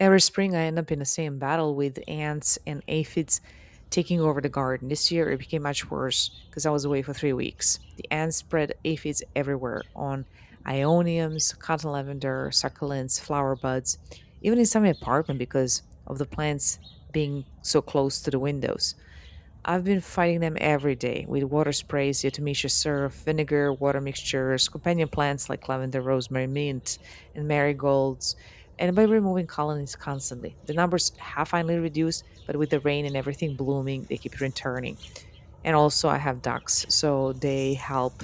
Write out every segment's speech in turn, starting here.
Every spring, I end up in the same battle with ants and aphids taking over the garden. This year, it became much worse because I was away for 3 weeks. The ants spread aphids everywhere on ioniums, cotton lavender, succulents, flower buds, even in some apartment because of the plants being so close to the windows. I've been fighting them every day with water sprays, diatomaceous syrup, vinegar, water mixtures, companion plants like lavender, rosemary, mint, and marigolds, and by removing colonies constantly. The numbers have finally reduced, but with the rain and everything blooming, they keep returning. And also, I have ducks, so they help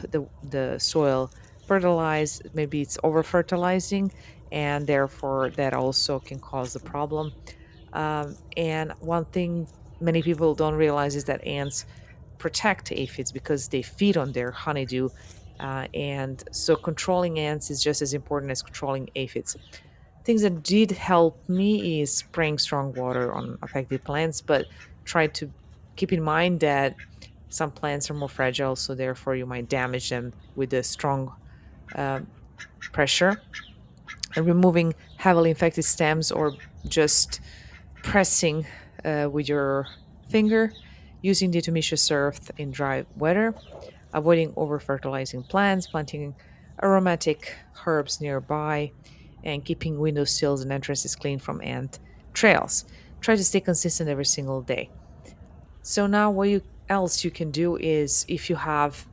the soil fertilize. Maybe it's over fertilizing, and therefore that also can cause the problem. And one thing many people don't realize is that ants protect aphids because they feed on their honeydew. And so controlling ants is just as important as controlling aphids. Things that did help me is spraying strong water on affected plants, but try to keep in mind that some plants are more fragile, so therefore you might damage them with a strong um, pressure. And removing heavily infected stems or just pressing with your finger, using diatomaceous earth in dry weather, avoiding over fertilizing plants, planting aromatic herbs nearby, and keeping window sills and entrances clean from ant trails. Try to stay consistent every single day. So now what you else you can do is if you have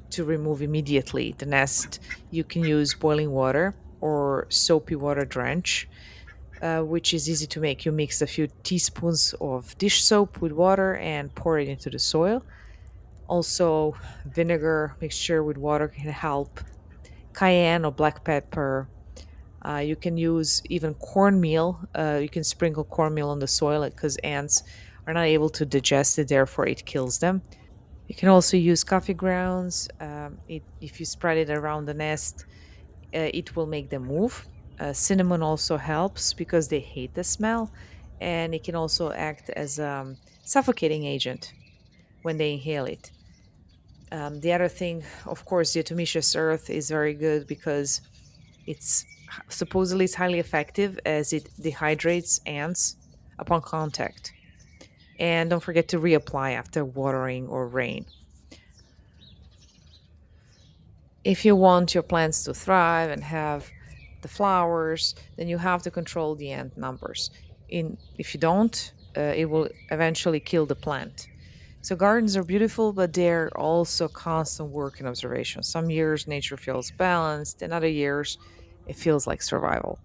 to remove immediately the nest, you can use boiling water or soapy water drench, which is easy to make. You mix a few teaspoons of dish soap with water and pour it into the soil. Also, vinegar mixture with water can help. Cayenne or black pepper. You can use even cornmeal. You can sprinkle cornmeal on the soil because ants are not able to digest it, therefore, it kills them. You can also use coffee grounds. If you spread it around the nest, it will make them move. Cinnamon also helps because they hate the smell, and it can also act as a suffocating agent when they inhale it. The other thing, of course, diatomaceous earth is very good because it's supposedly it's highly effective as it dehydrates ants upon contact. And don't forget to reapply after watering or rain. If you want your plants to thrive and have the flowers, then you have to control the ant numbers. If you don't, it will eventually kill the plant. So gardens are beautiful, but they're also constant work and observation. Some years nature feels balanced, and other years it feels like survival.